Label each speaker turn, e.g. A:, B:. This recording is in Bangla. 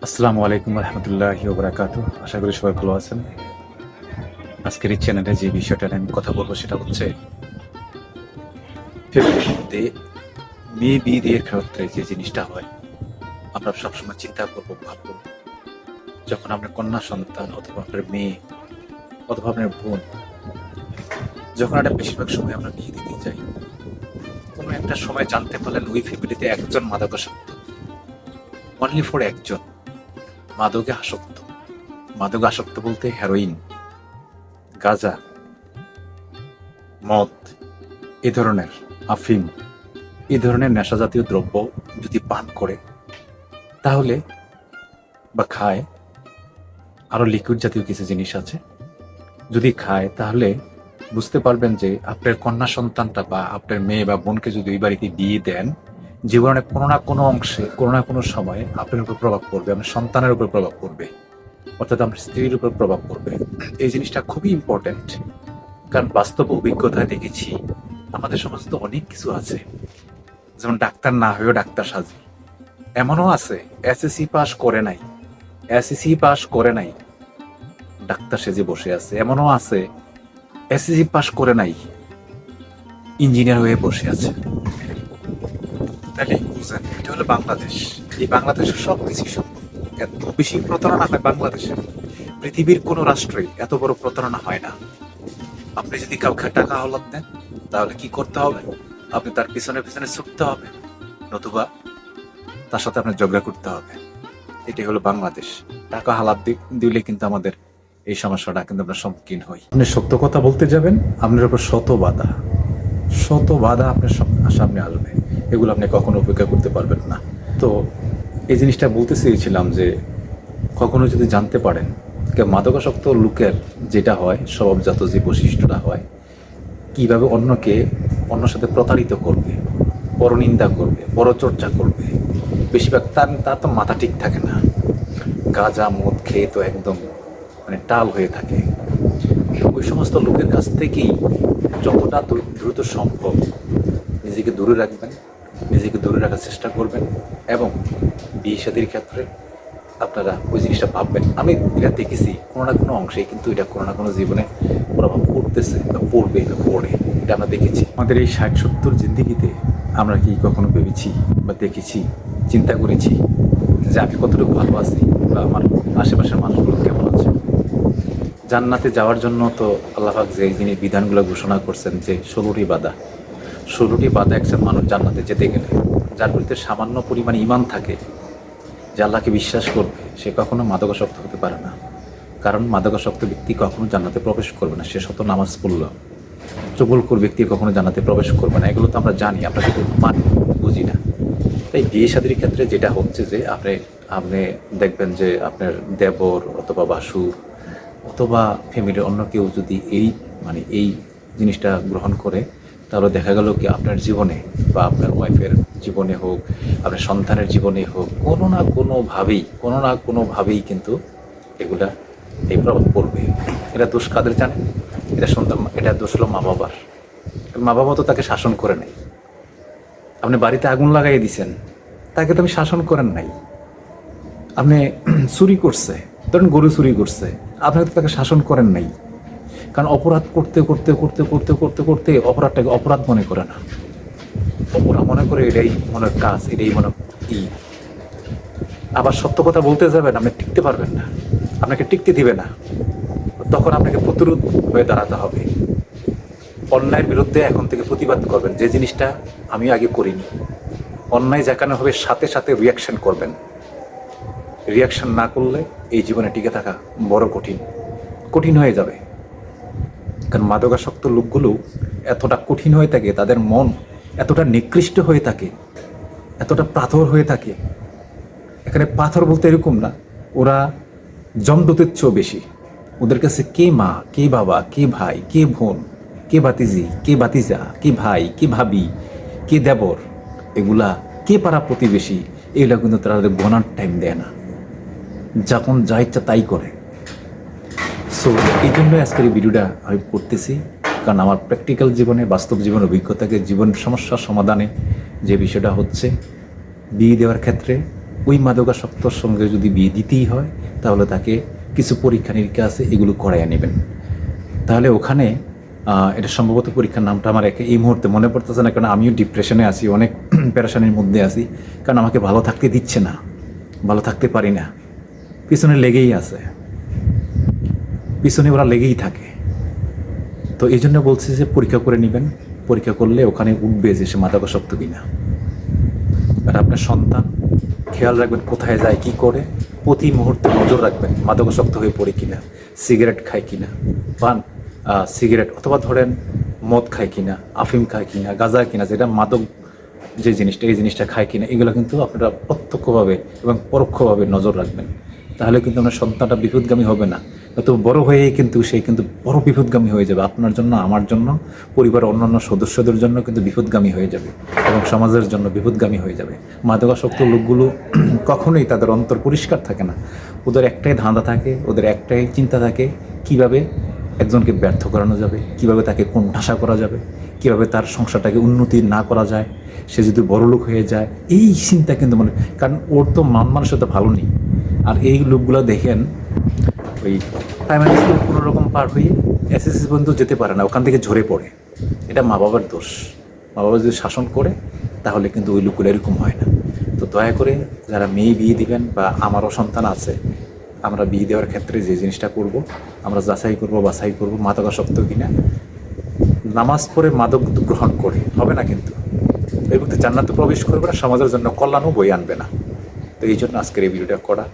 A: আসসালামু আলাইকুম রহমতুল্লাহি ওয়া বারাকাতুহু। আশা করি সবাই ভালো আছেন। আজকের এই চ্যানেলে যে বিষয়টা নিয়ে আমি কথা বলবো সেটা হচ্ছে ফ্যামিলিতে মেয়ে বিয়ের ক্ষেত্রে যে জিনিসটা হয়, আমরা সবসময় চিন্তা করবো, ভাববো, যখন আপনার কন্যা সন্তান অথবা আপনার মেয়ে অথবা আপনার বোন, যখন একটা বেশিরভাগ সময় আমরা বিয়ে দিতে যাই, কোনো একটা সময় জানতে পারলেন ওই ফ্যামিলিতে একজন মাদকাসক্ত, অনলি ফর একজন মাদকে আসক্ত। মাদক আসক্ত বলতে হেরোইন, গাঁজা, মদ, এ ধরনের আফিম, এই ধরনের নেশা জাতীয় দ্রব্য যদি পান করে তাহলে বা খায়, আরো লিকুইড জাতীয় কিছু জিনিস আছে, যদি খায় তাহলে বুঝতে পারবেন যে আপনার কন্যা সন্তানটা বা আপনার মেয়ে বা বোনকে যদি ওই বাড়িতে বিয়ে দেন, জীবনের কোনো না কোনো অংশে কোনো না কোনো সময়ে আপনার উপর প্রভাব পড়বে, আপনার সন্তানের উপর প্রভাব পড়বে, অর্থাৎ আপনার স্ত্রীর উপর প্রভাব পড়বে। এই জিনিসটা খুবই ইম্পর্টেন্ট, কারণ বাস্তব অভিজ্ঞতায় দেখেছি আমাদের সমাজে তো অনেক কিছু আছে, যেমন ডাক্তার না হয়েও ডাক্তার সাজে, এমনও আছে এসএসসি পাস করে নাই, এসএসসি পাস করে নাই ডাক্তার সেজে বসে আছে, এমনও আছে এসএসসি পাস করে নাই ইঞ্জিনিয়ার হয়ে বসে আছে। তাহলে বুঝেন এটা হলো বাংলাদেশ। এই বাংলাদেশের সবকিছু সম্ভব। এত বেশি প্রতারণা হয় বাংলাদেশে, পৃথিবীর কোন রাষ্ট্রে এত বড় প্রতারণা হয় না। আপনি যদি কাউকে টাকা হাওলাত দেন তাহলে কি করতে হবে? আপনি তার পিছনে পিছনে ছুটতে হবে, নতুবা তার সাথে আপনার ঝগড়া করতে হবে। এটাই হলো বাংলাদেশ। টাকা হালাত দিলে কিন্তু আমাদের এই সমস্যাটা কিন্তু আমরা সম্মুখীন হই। আপনি সত্য কথা বলতে যাবেন, আপনার উপর শত বাধা আপনার সামনে আসবে, এগুলো আপনি কখনো উপেক্ষা করতে পারবেন না। তো এই জিনিসটা বলতে চেয়েছিলাম যে কখনো যদি জানতে পারেন মাদকাসক্ত লোকের যেটা হয়, স্বভাবজাত যে বৈশিষ্ট্যটা হয়, কিভাবে অন্যর সাথে প্রতারিত করবে, পরনিন্দা করবে, পরচর্চা করবে, বেশিরভাগ তার তো মাথা ঠিক থাকে না, গাঁজা মদ খেয়ে তো একদম মানে টাল হয়ে থাকে। ওই সমস্ত লোকের কাছ থেকেই যতটা দ্রুত সম্ভব নিজেকে দূরে রাখবেন, নিজেকে দূরে রাখার চেষ্টা করবেন, এবং বিয়ে শাদীর ক্ষেত্রে আপনারা ওই জিনিসটা ভাববেন। আমি এটা দেখেছি কোনো না কোনো অংশে, কিন্তু এটা কোনো না কোনো জীবনে প্রভাব পড়তেছে বা পড়বে বা পড়ে, এটা আমরা দেখেছি। আমাদের এই 60-70 জিন্দিগিতে আমরা কি কখনো ভেবেছি বা দেখেছি, চিন্তা করেছি যে আমি কতটুকু ভালো আছি বা আমার আশেপাশের মানুষগুলো কেমন আছে? জান্নাতে যাওয়ার জন্য তো আল্লাহ পাক যে জিনিস বিধানগুলো ঘোষণা করছেন, যে 16টি বাধা একজন মানুষ জান্নাতে যেতে গেলে, যার বিরুদ্ধে সামান্য পরিমাণ ঈমান থাকে, যে আল্লাহকে বিশ্বাস করবে, সে কখনো মাদকাসক্ত হতে পারে না। কারণ মাদকাসক্ত ব্যক্তি কখনো জান্নাতে প্রবেশ করবে না, সে শত নামাজ পড়ল। চগলখোর ব্যক্তি কখনো জান্নাতে প্রবেশ করবে না, এগুলো তো আমরা জানি, আমরা কিন্তু মানি, বুঝি না। তাই বিয়ে শাদীর ক্ষেত্রে যেটা হচ্ছে যে আপনি আপনি দেখবেন যে আপনার দেবর অথবা বাসুর অথবা ফ্যামিলির অন্য কেউ যদি এই জিনিসটা গ্রহণ করে, তাহলে দেখা গেল কি আপনার জীবনে বা আপনার ওয়াইফের জীবনে হোক, আপনার সন্তানের জীবনে হোক, কোনো না কোনোভাবেই কিন্তু এগুলা এই প্রভাব পড়বে। এটা দোষ কাদের জানেন? এটা দোষ হলো মা বাবার। মা বাবা তো তাকে শাসন করে নাই। আপনি বাড়িতে আগুন লাগাই দিছেন, তাকে তো আপনি শাসন করেন নাই। আপনি চুরি করছে, ধরেন গরু চুরি করছে, আপনি তো তাকে শাসন করেন নাই। কারণ অপরাধ করতে করতে করতে করতে করতে করতে অপরাধটাকে অপরাধ মনে করে না, অপরাধ মনে করে এটাই মনে কাজ, এটাই মনে ই। আবার সত্য কথা বলতে যাবেন, আপনি টিকতে পারবেন না, আপনাকে টিকতে দিবে না, তখন আপনাকে প্রতিরোধ হয়ে দাঁড়াতে হবে। অন্যায়ের বিরুদ্ধে এখন থেকে প্রতিবাদ করবেন, যে জিনিসটা আমি আগে করিনি। অন্যায় যেখানে হবে সাথে সাথে রিয়াকশন করবেন। রিয়াকশন না করলে এই জীবনে টিকে থাকা বড় কঠিন হয়ে যাবে। কারণ মাদকাসক্ত লোকগুলো এতটা কঠিন হয়ে থাকে, তাদের মন এতটা নিকৃষ্ট হয়ে থাকে, এতটা পাথর হয়ে থাকে। এখানে পাথর বলতে এরকম না, ওরা জমদূতের চেয়েও বেশি। ওদের কাছে কে মা, কে বাবা, কে ভাই, কে বোন, কে বাতিজি, কে বাতিজা, কে ভাই, কে ভাবি, কে দেবর, এগুলা কে পাড়া প্রতিবেশী, এগুলা কিন্তু তারা গোনার টাইম দেয় না, যখন যা ইচ্ছা তাই করে। সো এই জন্য আজকের এই ভিডিওটা আমি করতেছি, কারণ আমার প্র্যাকটিক্যাল জীবনে, বাস্তব জীবন অভিজ্ঞতাকে জীবন সমস্যার সমাধানে যে বিষয়টা হচ্ছে, বিয়ে দেওয়ার ক্ষেত্রে ওই মাদকাসক্তর সঙ্গে যদি বিয়ে দিতেই হয় তাহলে তাকে কিছু পরীক্ষা নিরীক্ষা আছে, এগুলো করাইয়া নেবেন। তাহলে ওখানে এটা সম্ভবত পরীক্ষার নামটা আমার এই মুহূর্তে মনে পড়তেছে না, কারণ আমিও ডিপ্রেশনে আছি, অনেক প্যারেশানির মধ্যে আছি, কারণ আমাকে ভালো থাকতে দিচ্ছে না, ভালো থাকতে পারি না, পিছনে লেগেই আছে, পিছনে ওরা লেগেই থাকে। তো এই জন্য বলছি যে পরীক্ষা করে নেবেন, পরীক্ষা করলে ওখানে উঠবে যে সে মাদকাসক্ত কিনা। আর আপনার সন্তান খেয়াল রাখবেন কোথায় যায়, কি করে, প্রতি মুহূর্তে নজর রাখবেন মাদকাসক্ত হয়ে পড়ে কিনা, সিগারেট খায় কিনা, পান সিগারেট অথবা ধরেন মদ খায় কিনা, আফিম খায় কিনা, গাঁজা কিনা, যেটা মাদক যে জিনিসটা, এই জিনিসটা খায় কিনা, এগুলো কিন্তু আপনারা প্রত্যক্ষভাবে এবং পরোক্ষভাবে নজর রাখবেন। তাহলে কিন্তু আপনার সন্তানটা বিপদগামী হবে না, তো বড় হয়েই কিন্তু সে কিন্তু বড় বিপদগামী হয়ে যাবে, আপনার জন্য, আমার জন্য, পরিবারের অন্যান্য সদস্যদের জন্য কিন্তু বিপদগামী হয়ে যাবে এবং সমাজের জন্য বিপদগামী হয়ে যাবে। মাদকাসক্ত লোকগুলো কখনোই তাদের অন্তর পরিষ্কার থাকে না, ওদের একটাই ধাঁধা থাকে, ওদের একটাই চিন্তা থাকে কিভাবে একজনকে ব্যর্থ করানো যাবে, কিভাবে তাকে কোণঠাসা করা যাবে, কিভাবে তার সংসারটাকে উন্নতি না করা যায়, সে যদি বড়লোক হয়ে যায়, এই চিন্তা কিন্তু মানে, কারণ ওর তো মান মানুষের ভালো নেই। আর এই লোকগুলো দেখেন ওই প্রাইমারি স্কুল কোনো রকম পার হয়ে এসএসসি পর্যন্ত যেতে পারে না, ওখান থেকে ঝরে পড়ে। এটা মা বাবার দোষ। মা বাবা যদি শাসন করে তাহলে কিন্তু ওই লোকগুলো এরকম হয় না। তো দয়া করে যারা মেয়ে বিয়ে দিবেন, বা আমারও সন্তান আছে, আমরা বিয়ে দেওয়ার ক্ষেত্রে যে জিনিসটা করব, আমরা যাচাই করব, বাছাই করব মাদকাসক্ত কিনা। নামাজ পড়ে মাদক গ্রহণ করে হবে না, কিন্তু এই ব্যক্তি জান্নাতে প্রবেশ করবে না, সমাজের জন্য কল্যাণও বই আনবে না। তো এই জন্য আজকের এই ভিডিওটা করা।